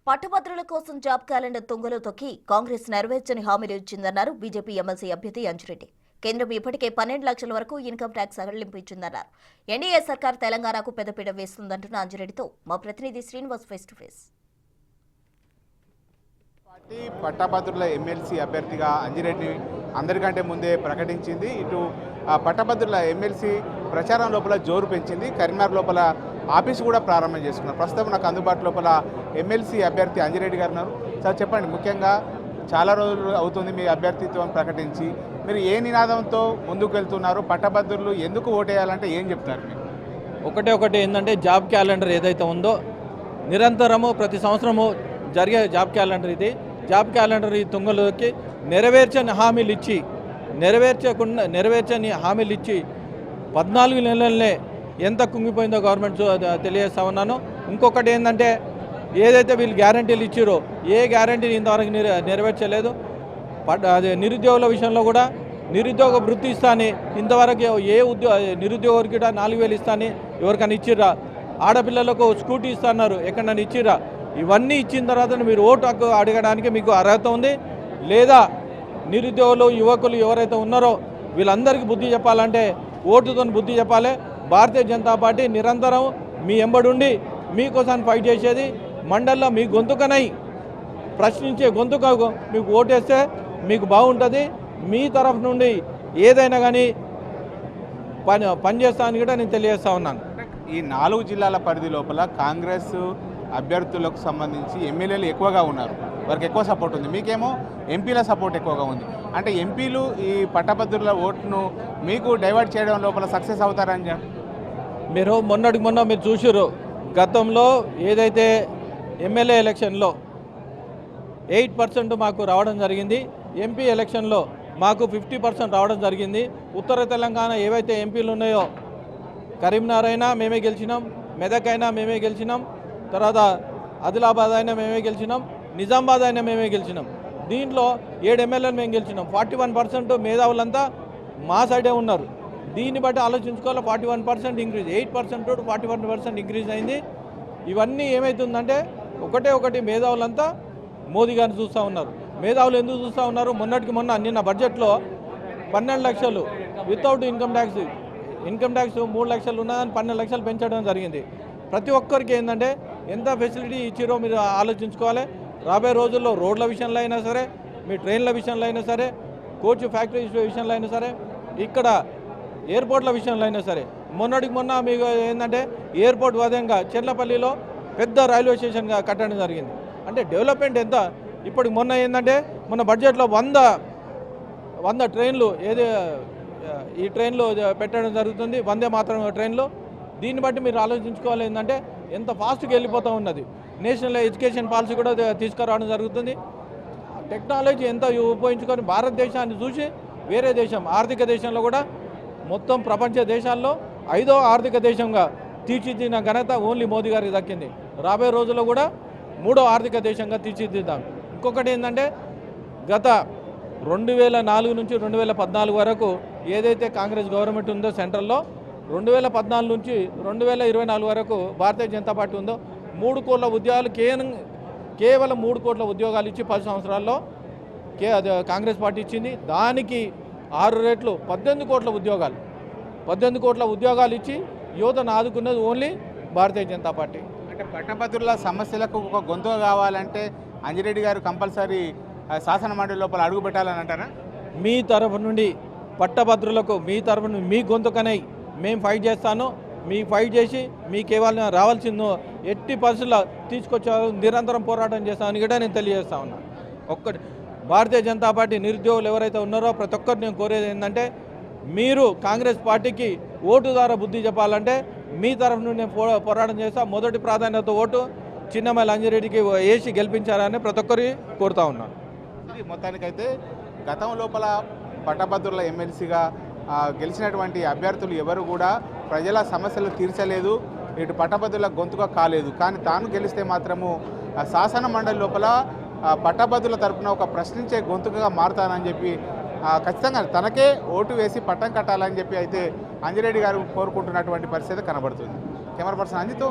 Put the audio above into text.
పట్టభద్రుల కోసం job calendar తుంగలో తొక్కి కాంగ్రెస్ నెరవేర్చని హామీలు ఇచ్చిందన్నారు బీజేపీ ఎమ్మెల్సీ అభ్యర్థి అంజిరెడ్డి. కేంద్రం ఇప్పటికే 12 లక్షల వరకు ఇన్కమ్ ట్యాక్స్ సడలింపు ఇచ్చిందన్నారు. ఎన్డీఏ సర్కార్ తెలంగాణకు పెద్దపీట వేస్తుందంటున్న అంజిరెడ్డితో మా ప్రతినిధి Srinivas face to face. Party పట్టభద్రుల ఎమ్మెల్సీ అభ్యర్థిగా అంజిరెడ్డిని అందరికంటే ముందే ప్రకటించింది. ఇటు పట్టభద్రుల ఎమ్మెల్సీ ప్రచారం లోపల జోరు పెంచింది. కరీంనగర్ లోపల ఆఫీసు కూడా ప్రారంభం చేసుకున్నారు. ప్రస్తుతం నాకు అందుబాటు లోపల ఎమ్మెల్సీ అభ్యర్థి అంజిరెడ్డి గారు ఉన్నారు. సార్ చెప్పండి, ముఖ్యంగా చాలా రోజులు అవుతుంది మీ అభ్యర్థిత్వం ప్రకటించి, మీరు ఏ నినాదంతో ముందుకు వెళ్తున్నారు? పట్టభద్రులు ఎందుకు ఓటేయాలంటే ఏం చెప్తారు? ఒకటి ఏంటంటే జాబ్ క్యాలెండర్ ఏదైతే ఉందో నిరంతరము ప్రతి సంవత్సరము జరిగే జాబ్ క్యాలెండర్ ఇది. జాబ్ క్యాలెండర్ ఈ తుంగలోకి నెరవేర్చని హామీలు ఇచ్చి 14 నెలలనే ఎంత కుంగిపోయిందో గవర్నమెంట్ తెలియజేస్తా ఉన్నాను. ఇంకొకటి ఏంటంటే ఏదైతే వీళ్ళు గ్యారంటీలు ఇచ్చారో ఏ గ్యారంటీని ఇంతవరకు నెరవేర్చలేదు. అదే నిరుద్యోగుల విషయంలో కూడా నిరుద్యోగ వృత్తి ఇస్తాని ఇంతవరకు నిరుద్యోగికి 4,000 ఇస్తాని ఎవరికైనా ఇచ్చిర్రా? ఆడపిల్లలకు స్కూటీ ఇస్తున్నారు, ఎక్కడైనా ఇచ్చిర్రా? ఇవన్నీ ఇచ్చిన తర్వాత మీరు ఓటు హక్కు అడగడానికి మీకు అర్హత ఉంది లేదా? నిరుద్యోగులు యువకులు ఎవరైతే ఉన్నారో వీళ్ళందరికీ బుద్ధి చెప్పాలంటే ఓటుతో బుద్ధి చెప్పాలి. భారతీయ జనతా పార్టీ నిరంతరం మీ ఎంబడుండి మీకోసం ఫైట్ చేసేది. మండల్లో మీ గొంతుకనై ప్రశ్నించే గొంతుక మీకు ఓటేస్తే మీకు బాగుంటుంది. మీ తరఫు నుండి ఏదైనా కానీ పనిచేస్తానని కూడా నేను తెలియజేస్తా ఉన్నాను. ఈ 4 జిల్లాల పరిధి లోపల కాంగ్రెస్ అభ్యర్థులకు సంబంధించి ఎమ్మెల్యేలు ఎక్కువగా ఉన్నారు, వారికి ఎక్కువ సపోర్ట్ ఉంది. మీకేమో ఎంపీల సపోర్ట్ ఎక్కువగా ఉంది. అంటే ఎంపీలు ఈ పట్టభద్రుల ఓటును మీకు డైవర్ట్ చేయడం లోపల సక్సెస్ అవుతారని చెప్పి మీరు మొన్న మీరు చూసారు. గతంలో ఏదైతే ఎమ్మెల్యే ఎలక్షన్లో 8% మాకు రావడం జరిగింది, ఎంపీ ఎలక్షన్లో మాకు 50% రావడం జరిగింది. ఉత్తర తెలంగాణ ఏవైతే ఎంపీలు ఉన్నాయో కరీంనగర్ అయినా మేమే గెలిచినాం, మెదక్ అయినా మేమే గెలిచినాం, తర్వాత ఆదిలాబాద్ అయినా మేమే గెలిచినాం, నిజామాబాద్ అయినా మేమే గెలిచినాం. దీంట్లో 7 ఎమ్మెల్యేలు మేము గెలిచినాం. 41% మేధావులంతా మా సైడే ఉన్నారు. దీన్ని బట్టి ఆలోచించుకోవాలి. 41% ఇంక్రీజ్, 8% to 41% ఇంక్రీజ్ అయింది. ఇవన్నీ ఏమవుతుందంటే ఒకటి మేధావులంతా మోదీ గారిని చూస్తూ ఉన్నారు. మేధావులు ఎందుకు చూస్తూ ఉన్నారు? నిన్న బడ్జెట్లో 12 లక్షలు వితౌట్ ఇన్కమ్ ట్యాక్స్ 3 లక్షలు ఉన్నదని 12 లక్షలు పెంచడం జరిగింది. ప్రతి ఒక్కరికి ఏంటంటే ఎంత ఫెసిలిటీ ఇచ్చిరో మీరు ఆలోచించుకోవాలి. రాబోయే రోజుల్లో రోడ్ల విషయంలో అయినా సరే, మీ ట్రైన్ల విషయంలో అయినా సరే, కోచ్ ఫ్యాక్టరీస్ విషయంలో అయినా సరే, ఇక్కడ ఎయిర్పోర్ట్ల విషయంలో అయినా సరే, మొన్న మీకు ఏంటంటే ఎయిర్పోర్ట్ విధంగా చెర్లపల్లిలో పెద్ద రైల్వే స్టేషన్ కట్టడం జరిగింది. అంటే డెవలప్మెంట్ ఎంత ఇప్పటికి మొన్న బడ్జెట్లో 100 ట్రైన్లు ఈ ట్రైన్లు పెట్టడం జరుగుతుంది, వందే మాత్రం ట్రైన్లు. దీన్ని బట్టి మీరు ఆలోచించుకోవాలి ఏంటంటే ఎంత ఫాస్ట్గా వెళ్ళిపోతూ ఉన్నది. నేషనల్ ఎడ్యుకేషన్ పాలసీ కూడా తీసుకురావడం జరుగుతుంది. టెక్నాలజీ ఎంత ఉపయోగించుకొని భారతదేశాన్ని చూసి వేరే దేశం ఆర్థిక దేశంలో కూడా మొత్తం ప్రపంచ దేశాల్లో 5వ ఆర్థిక దేశంగా తీర్చిదిద్దిన ఘనత ఓన్లీ మోదీ గారికి దక్కింది. రాబోయే రోజుల్లో కూడా 3వ ఆర్థిక దేశంగా తీర్చిదిద్దాం. ఇంకొకటి ఏంటంటే గత 2004 నుంచి 2014 వరకు ఏదైతే కాంగ్రెస్ గవర్నమెంట్ ఉందో సెంట్రల్లో, 2014 నుంచి 2024 వరకు భారతీయ జనతా పార్టీ ఉందో 3 కోట్ల ఉద్యోగాలు కేవలం 3 కోట్ల ఉద్యోగాలు ఇచ్చి 10 సంవత్సరాల్లో కాంగ్రెస్ పార్టీ ఇచ్చింది. దానికి 6 రెట్లు 18 కోట్ల ఉద్యోగాలు ఇచ్చి యువతను ఆదుకున్నది ఓన్లీ భారతీయ జనతా పార్టీ. అంటే పట్టభద్రుల సమస్యలకు ఒక గొంతుగా కావాలంటే అంజిరెడ్డి గారు కంపల్సరీ శాసన మండలి లోపల అడుగు పెట్టాలని అంటారా? మీ తరఫు నుండి పట్టభద్రులకు మీ తరఫు నుండి మీ గొంతుకనై మేము ఫైట్ చేస్తాను. మీ ఫైట్ చేసి మీకు ఏమైనా రావాల్సిందో ఎట్టి పరిస్థితుల్లో తీసుకొచ్చారు, నిరంతరం పోరాటం చేస్తామని కూడా నేను తెలియజేస్తా ఉన్నాను. భారతీయ జనతా పార్టీ నిరుద్యోగులు ఎవరైతే ఉన్నారో ప్రతి ఒక్కరు నేను కోరేది ఏంటంటే మీరు కాంగ్రెస్ పార్టీకి ఓటు ద్వారా బుద్ధి చెప్పాలంటే మీ తరఫు నుండి నేను పోరాటం చేస్తా. మొదటి ప్రాధాన్యత ఓటు చిన్నమల్లి అంజిరెడ్డికి వేసి గెలిపించారని ప్రతి ఒక్కరికి కోరుతా ఉన్నాను. ఇది మొత్తానికైతే గతం లోపల పట్టభద్రుల ఎమ్మెల్సీగా గెలిచినటువంటి అభ్యర్థులు ఎవరు కూడా ప్రజల సమస్యలు తీర్చలేదు, ఇటు పట్టభద్రుల గొంతుగా కాలేదు. కానీ తాను గెలిస్తే మాత్రము శాసన మండలి లోపల పట్టభద్రుల తరపున ఒక ప్రశ్నించే గొంతుకగా మారుతానని చెప్పి ఖచ్చితంగా తనకే ఓటు వేసి పట్టం కట్టాలని చెప్పి అయితే అంజిరెడ్డి గారు కోరుకుంటున్నటువంటి పరిస్థితి కనబడుతుంది. Camera person అంజితో